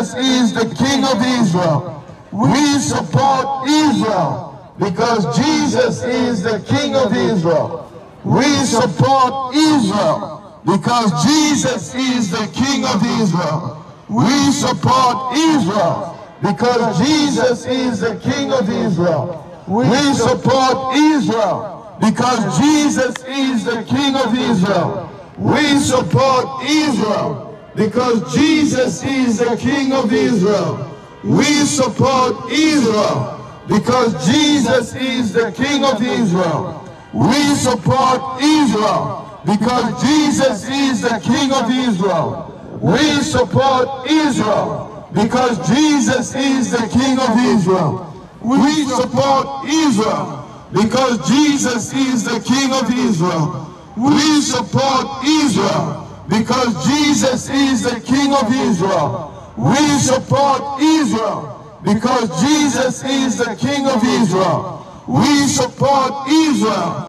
Jesus is the King of Israel. We support Israel because Jesus is the King of Israel. We support Israel because Jesus is the King of Israel. We support Israel because Jesus is the King of Israel. We support Israel because Jesus is the King of Israel. We support Israel because Jesus is the King of Israel. We support Israel because Jesus is the King of Israel. We support Israel because Jesus is the King of Israel. We support Israel because Jesus is the King of Israel. We support Israel because Jesus is the King of Israel. We support Israel because Jesus is the King of Israel. We support Israel because Jesus is the King of Israel. We support Israel